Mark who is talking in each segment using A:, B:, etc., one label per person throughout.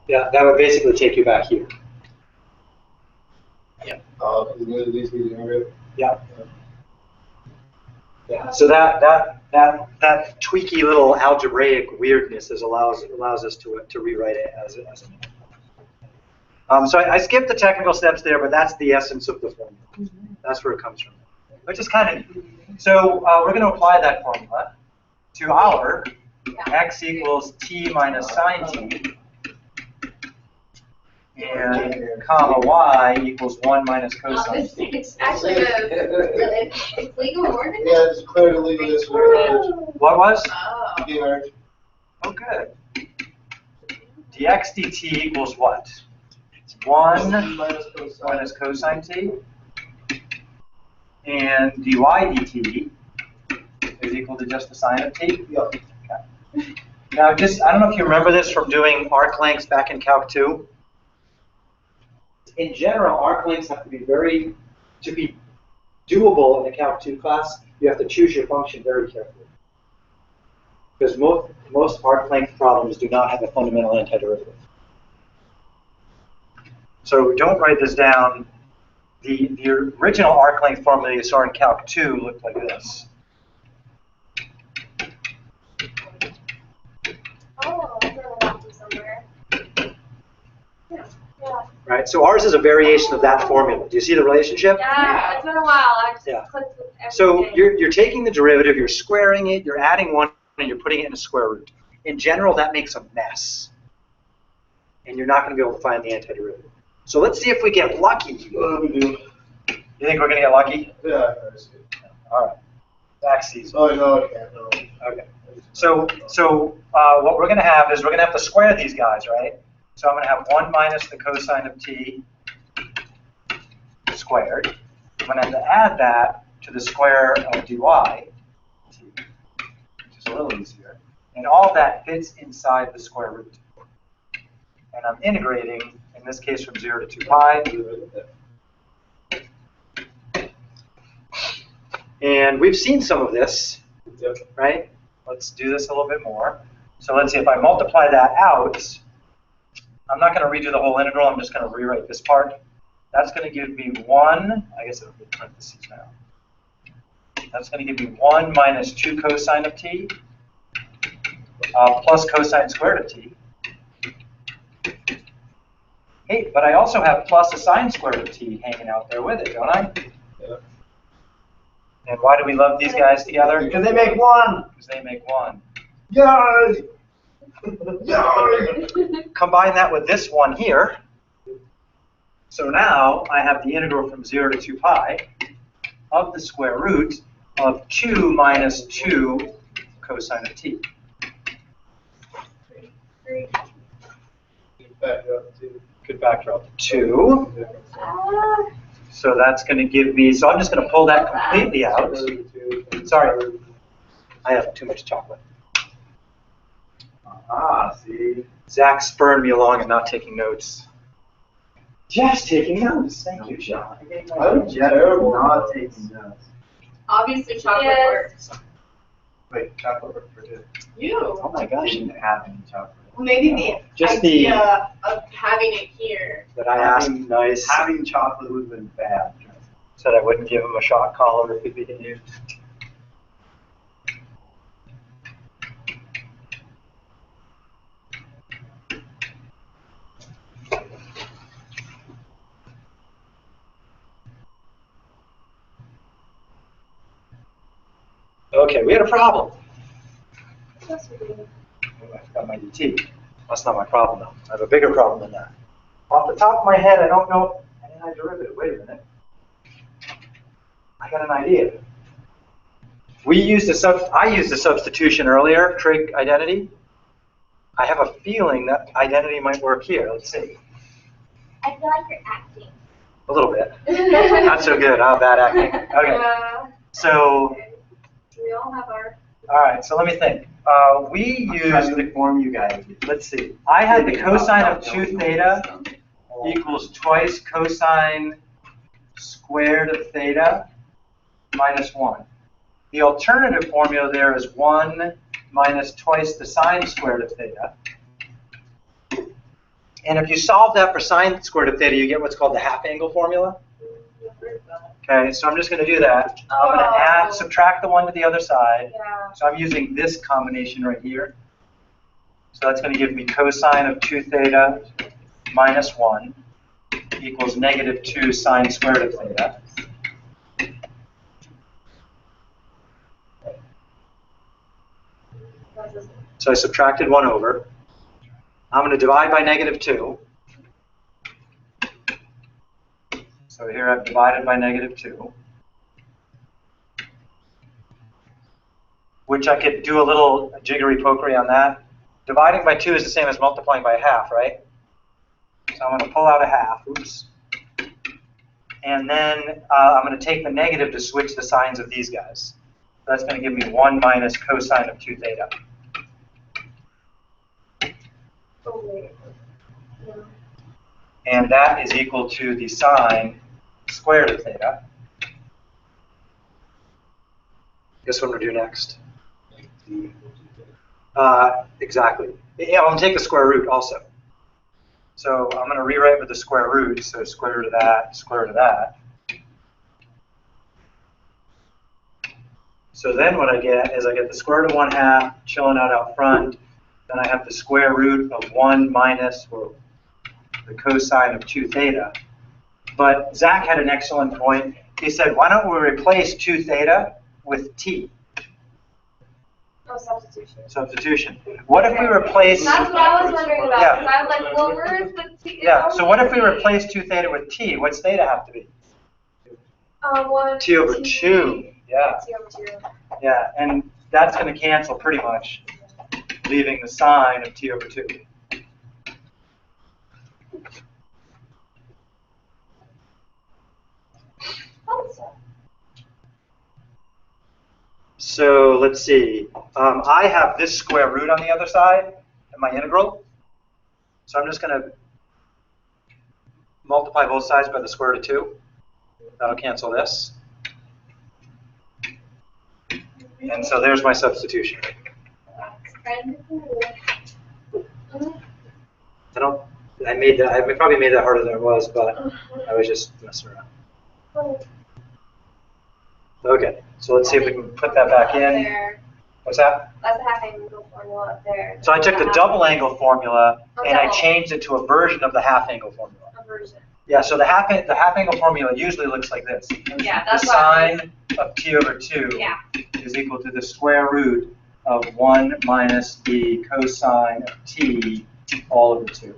A: Yeah, that would basically take you back here.
B: Yeah.
A: Yeah. Yeah. So that tweaky little algebraic weirdness allows us to rewrite it as an so I skipped the technical steps there, but that's the essence of the formula. That's where it comes from, which is kind of neat. So we're going to apply that formula to our x equals t minus sine t, and comma y equals 1 minus cosine t.
C: It's actually it's legal order.
B: Yeah, it's clear to legal this way.
A: What was?
C: Oh.
A: Oh, good. dx dt equals what? It's 1 minus cosine t, and dy dt is equal to just the sine of t.
B: Yep.
A: Okay. Now, just I don't know if you remember this from doing arc lengths back in Calc 2. In general, arc lengths have to be to be doable in a Calc 2 class, you have to choose your function very carefully. Because most arc length problems do not have a fundamental antiderivative. So don't write this down. The original arc length formula you saw in Calc 2 looked like this.
C: Oh, I heard about them somewhere. Yeah.
A: Right? So ours is a variation of that formula. Do you see the relationship?
C: Yeah, it's been a while. I just
A: Yeah.
C: clicked with everything.
A: So you're taking the derivative, you're squaring it, you're adding 1, and you're putting it in a square root. In general, that makes a mess. And you're not going to be able to find the antiderivative. So let's see if we get lucky.
B: What do we do?
A: You think we're going to get lucky?
B: Yeah, I see.
A: All right. Back season.
B: Oh, no, I can't. No.
A: Okay. So what we're going to have is we're going to have to square these guys, right? So I'm going to have 1 minus the cosine of t squared. I'm going to have to add that to the square of dy, t, which is a little easier. And all that fits inside the square root. And I'm integrating, in this case, from 0 to 2 pi. And we've seen some of this, right? Let's do this a little bit more. So let's see, if I multiply that out, I'm not going to redo the whole integral, I'm just going to rewrite this part. That's going to give me 1, I guess it'll be parentheses now. That's going to give me 1 minus 2 cosine of t plus cosine squared of t. Hey, but I also have plus a sine squared of t hanging out there with it, don't I?
B: Yeah.
A: And why do we love these guys together?
B: Because they make 1.
A: Because they make 1.
B: Yay! Yay!
A: Combine that with this one here. So now I have the integral from 0 to 2 pi of the square root of 2 minus 2 cosine of t. Could factor out to 2. So that's going to give me, so I'm just going to pull that completely out. Sorry, I have too much chocolate.
B: See?
A: Zach spurred me along and not taking notes. Just taking notes. Thank you, John.
B: I'm terrible not taking notes.
C: Obviously, chocolate
D: Yes.
C: works.
B: Wait, chocolate worked for you.
C: You.
A: Oh my gosh.
B: Didn't have any chocolate.
C: Well, maybe the
A: Just
C: idea of having it here.
A: That I asked nice.
B: Having chocolate would have been bad.
A: Said I wouldn't give him a shot collar if he didn't use. Okay, we had a problem.
C: Yes, we do.
A: I forgot my DT. That's not my problem though. I have a bigger problem than that. Off the top of my head, I don't know any derivative. Wait a minute. I got an idea. I used a substitution earlier, trig identity. I have a feeling that identity might work here. Let's see.
D: I feel like you're acting.
A: A little bit. Not so good. How bad acting? Okay. So,
C: We all have our.
A: all right. So let me think. We used the
B: form you guys.
A: Let's see. I had the cosine of 2 theta equals twice cosine squared of theta minus 1. The alternative formula there is 1 minus twice the sine squared of theta. And if you solve that for sine squared of theta, you get what's called the half angle formula. Okay, so I'm just going to do that. I'm going to add, subtract the one to the other side.
C: Yeah.
A: So I'm using this combination right here. So that's going to give me cosine of 2 theta minus 1 equals negative 2 sine squared of theta. So I subtracted 1 over. I'm going to divide by negative 2. So here I've divided by negative 2. Which I could do a little jiggery-pokery on that. Dividing by 2 is the same as multiplying by a half, right? So I'm going to pull out a half. Oops. And then I'm going to take the negative to switch the signs of these guys. So that's going to give me 1 minus cosine of 2 theta.
C: Oh, wait. Yeah.
A: And that is equal to the sine squared of theta. Guess what I'm going to do next? Exactly. Yeah, I'm going to take the square root also. So I'm going to rewrite with the square root. So square root of that, square root of that. So then what I get is I get the square root of 1/2 chilling out front. Then I have the square root of 1 minus, or the cosine of 2 theta. But Zach had an excellent point. He said, why don't we replace 2 theta with t?
C: Oh, substitution.
A: Substitution. What if we replace...
C: That's what I was wondering about.
A: Yeah.
C: Because I was like, well, where is the t?
A: Yeah, so what if we replace 2 theta with t? What's theta have to be?
C: 1
A: t over 2. Yeah.
C: T over 2.
A: Yeah, and that's going to cancel pretty much, leaving the sine of t over 2. So let's see. I have this square root on the other side in my integral. So I'm just going to multiply both sides by the square root of 2. That'll cancel this. And so there's my substitution. I probably made that harder than it was, but I was just messing around. Okay, so let's see if we can put that back in.
C: There.
A: What's that?
C: That's the half angle formula up there.
A: So I took the double angle formula and I
C: double.
A: changed it to a version of the half angle formula.
C: A version.
A: Yeah, so the half angle formula usually looks like this.
C: Yeah,
A: The
C: that's what I
A: sine of t over 2
C: Yeah.
A: is equal to the square root of 1 minus the cosine of t all over 2.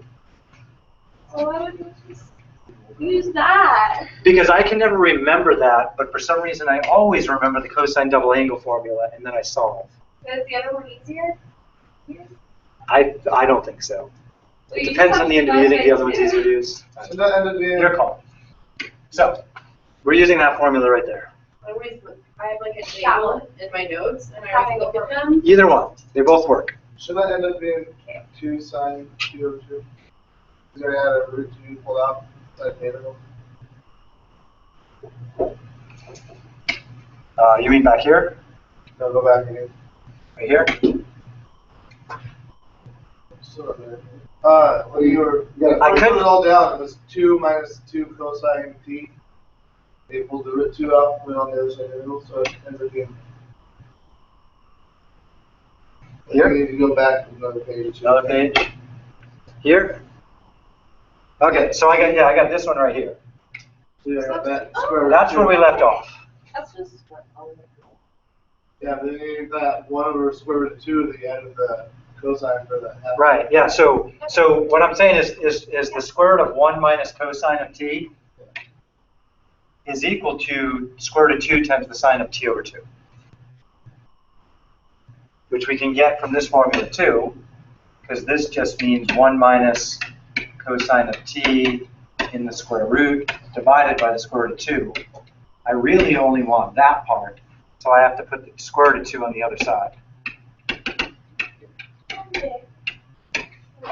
C: So why would you just use that?
A: Because I can never remember that, but for some reason I always remember the cosine double angle formula, and then I solve.
C: Is the other one easier?
A: I don't think so.
C: So
A: It
C: you
A: depends
C: just
A: on the
C: have to
A: individual. You think the
C: divide
A: other
C: by
A: one's easier to use?
B: So that ended up being
A: Your call. So, we're using that formula right there.
E: I have like a table in my notes, and I always look at them.
A: Either one. They both work.
B: should that end up being 2 sine t over 2? Is there a root 2 pulled out? That integral?
A: You mean back here?
B: No, go back again.
A: Right here?
B: Still up there. Well, you were,
A: I
B: put
A: couldn't-
B: it all down. It was 2 minus 2 cosine t. They pulled the root 2 out, put it on the other side of the integral, so it ends up being.
A: Here?
B: You need to go back to another page.
A: Another page? Here? Okay, so I got this one right here.
B: Yeah, that square root
A: That's
B: 2.
A: where we left off.
C: That's just
B: Yeah, then you need that 1 over square root of 2 that you added the cosine for the half.
A: Right, yeah, so what I'm saying is the square root of 1 minus cosine of t is equal to square root of 2 times the sine of t over 2. Which we can get from this formula too, because this just means 1 minus cosine of t in the square root divided by the square root of 2. I really only want that part, so I have to put the square root of 2 on the other side.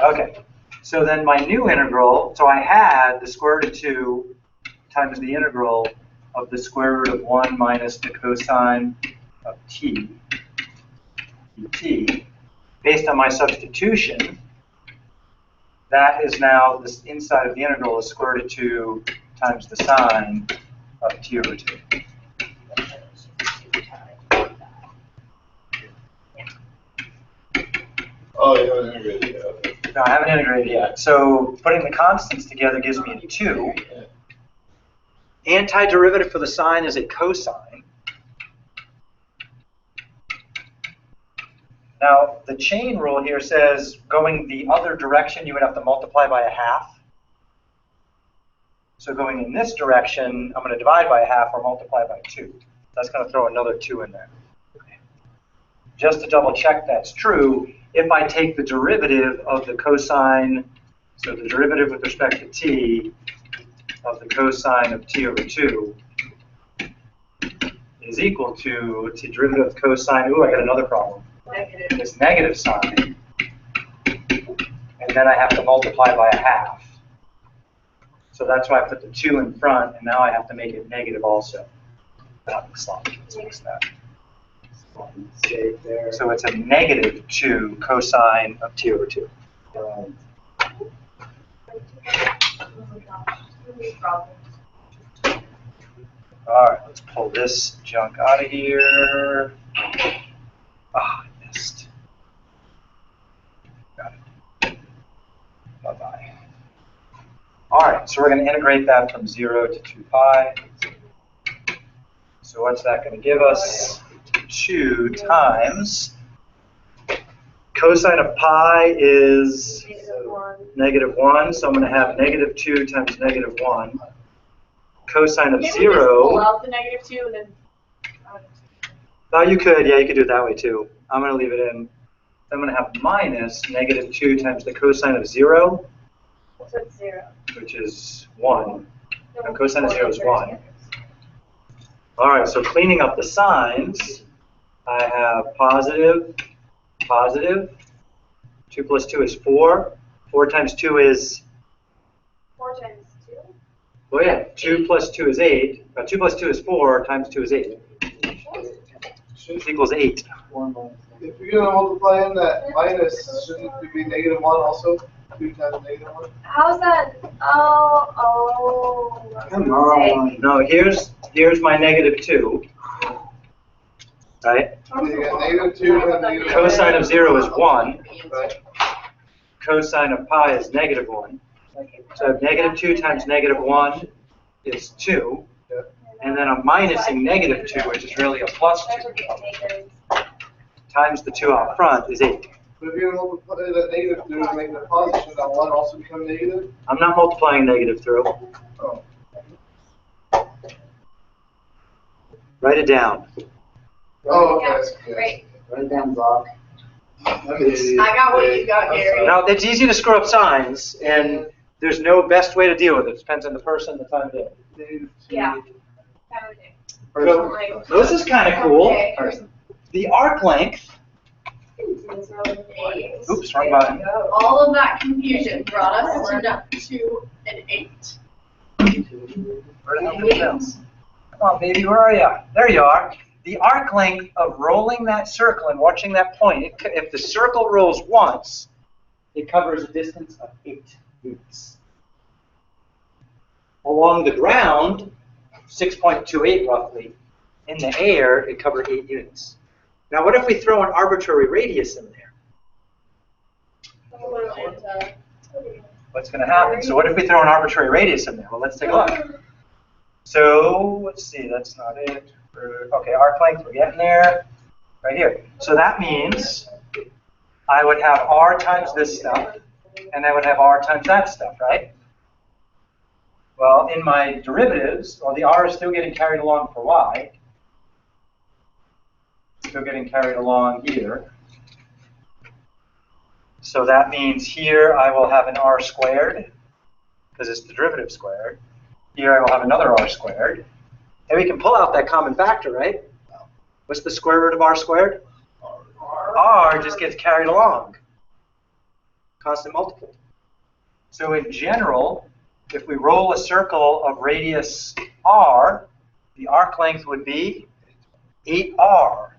A: Okay, so then my new integral, so I had the square root of 2 times the integral of the square root of 1 minus the cosine of t dt. Based on my substitution, that is now, this inside of the integral is square root of 2 times the sine of t over 2.
B: Oh, you haven't integrated yet. Okay.
A: No, I haven't integrated yet. So putting the constants together gives me a 2. Antiderivative for the sine is a cosine. Now, the chain rule here says going the other direction, you would have to multiply by a half. So going in this direction, I'm going to divide by a half or multiply by 2. That's going to throw another 2 in there. Just to double check that's true, if I take the derivative of the cosine, so the derivative with respect to t of the cosine of t over 2 is equal to the derivative of cosine, ooh, I got another problem.
E: Negative.
A: This negative sign, and then I have to multiply by a half. So that's why I put the 2 in front, and now I have to make it negative also. That looks like let's fix that. So it's a negative 2 cosine of t over 2. All right, let's pull this junk out of here. Ah, I missed. Got it. Bye-bye. All right, so we're going to integrate that from 0 to 2 pi. So what's that going to give us? 2 times cosine of pi is -1, so I'm going to have -2 times -1. Cosine of
E: Can't we just
A: 0.
E: pull out the -2 and then?
A: Oh, you could, yeah, you could do it that way too. I'm going to leave it in. I'm going to have minus -2 times the cosine of 0,
C: So it's 0.
A: which is 1. And cosine of 0 is 1. All right, so cleaning up the signs, I have positive, positive. 2 plus 2 is 4. 4 times 2 is,
C: 4 times 2?
A: well, yeah, 2 plus 2 is 8. 2 plus 2 is 4 times 2 is 8. It equals 8.
B: If you're going to multiply in that minus, shouldn't it be -1 also? 2 times -1?
C: How's that? Oh.
B: Come on.
A: No, here's my -2. Right?
B: So you got -2 and -1.
A: Cosine of 0 is 1.
B: Right.
A: Cosine of pi is -1. So I have -2 times -1 is 2.
B: Yeah.
A: And then I'm minusing -2, which is really a plus 2. Times the 2 out front is 8.
B: But if you're going to multiply that negative through and make that positive, should that 1 also become negative?
A: I'm not multiplying negative through.
B: Oh.
A: Write it down.
B: Oh, okay.
C: Yeah,
B: Yes.
C: great.
F: Write it down, Doc.
E: I got what you got, Gary.
A: Now, it's easy to screw up signs, and there's no best way to deal with it. It depends on the person, the time of day.
C: Yeah.
A: So, this is kind of cool. The arc length. Oops, wrong button.
E: All of that confusion brought us to an 8.
A: Where the hell did it go? Come on, baby, where are you? There you are. The arc length of rolling that circle and watching that point, if the circle rolls once, it covers a distance of 8 units. Along the ground, 6.28 roughly. In the air, it covered 8 units. Now, what if we throw an arbitrary radius in there? What's going to happen? So what if we throw an arbitrary radius in there? Well, let's take a look. So let's see, that's not it. Okay, arc length, we're getting there. Right here. So that means I would have r times this stuff, and I would have r times that stuff, right? Well, in my derivatives, well, the r is still getting carried along for y. Still getting carried along here. So that means here I will have an r squared, because it's the derivative squared. Here I will have another r squared. And we can pull out that common factor, right? What's the square root of r squared? R just gets carried along. Constant multiple. So in general, if we roll a circle of radius r, the arc length would be 8r.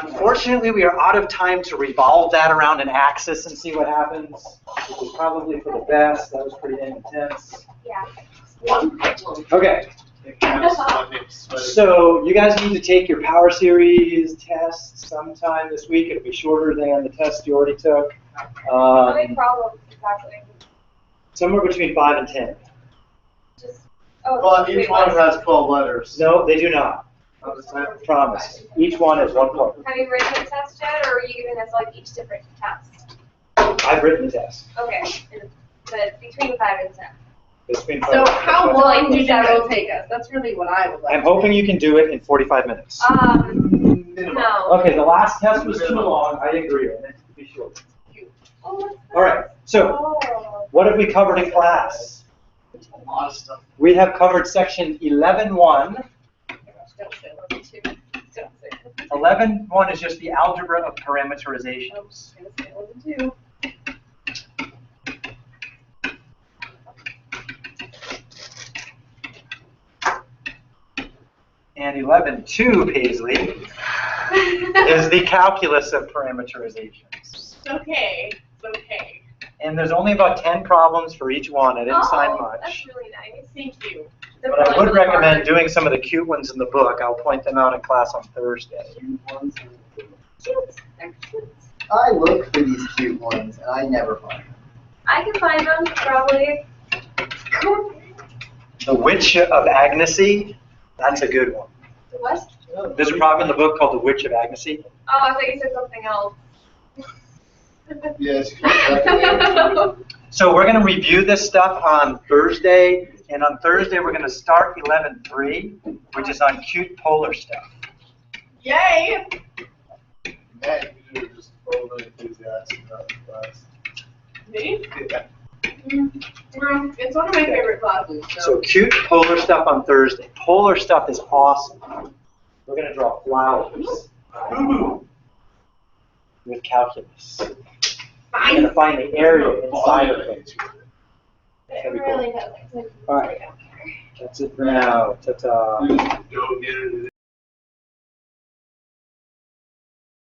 A: Unfortunately, we are out of time to revolve that around an axis and see what happens, which is probably for the best. That was pretty intense.
D: Yeah.
A: Okay, so you guys need to take your power series test sometime this week. It'll be shorter than the test you already took.
C: How many problems exactly?
A: Somewhere between 5 and 10.
C: Just, oh.
B: Well, each
C: wait,
B: one
C: what?
B: has 12 letters.
A: No, they do not.
B: Understand?
A: Promise. Each one is 1 point.
C: Have you written the test yet, or are you giving us like each different test?
A: I've written the test.
C: Okay, but between 5 and 10.
A: Between
E: So
A: 5
E: how
A: and 10.
E: long do you think it'll take us? That's really what I would like.
A: I'm hoping you can do it in 45 minutes.
B: Minimum.
C: No.
A: Okay, the last test was too long. I agree. It needs to be short.
C: Oh, what's that?
A: All right. So,
C: Oh.
A: what have we covered in class?
B: A lot of stuff.
A: We have covered section 11.1.
E: Don't say 11-2. Don't say
A: 11.1 is just the algebra of parameterizations.
E: I was gonna say 11-2.
A: And 11.2, Paisley, is the calculus of parameterizations.
E: It's okay. It's okay.
A: And there's only about 10 problems for each one. I didn't sign
C: Oh,
A: much.
C: that's really nice.
E: Thank you.
C: They're
A: But I
C: probably
A: would
C: really
A: recommend
C: hard.
A: doing some of the cute ones in the book. I'll point them out in class on Thursday.
C: Cute. They're cute.
F: I look for these cute ones and I never find them.
C: I can find them, probably.
A: The Witch of Agnesy, that's a good one.
C: The what?
A: There's a problem in the book called The Witch of Agnesy.
C: Oh, I thought you said something else.
B: Yes, you can.
A: So we're going to review this stuff on Thursday, and on Thursday we're going to start 11.3, which is on cute polar stuff.
E: Yay!
B: Man, you were just overly enthusiastic about the class.
E: Me?
B: Yeah.
E: Well, it's one of my favorite classes.
A: So cute polar stuff on Thursday. Polar stuff is awesome. We're going to draw flowers with calculus. We're going to find the area inside of it.
C: It really doesn't.
A: All right. That's it for now. Ta-ta.
B: Go get it.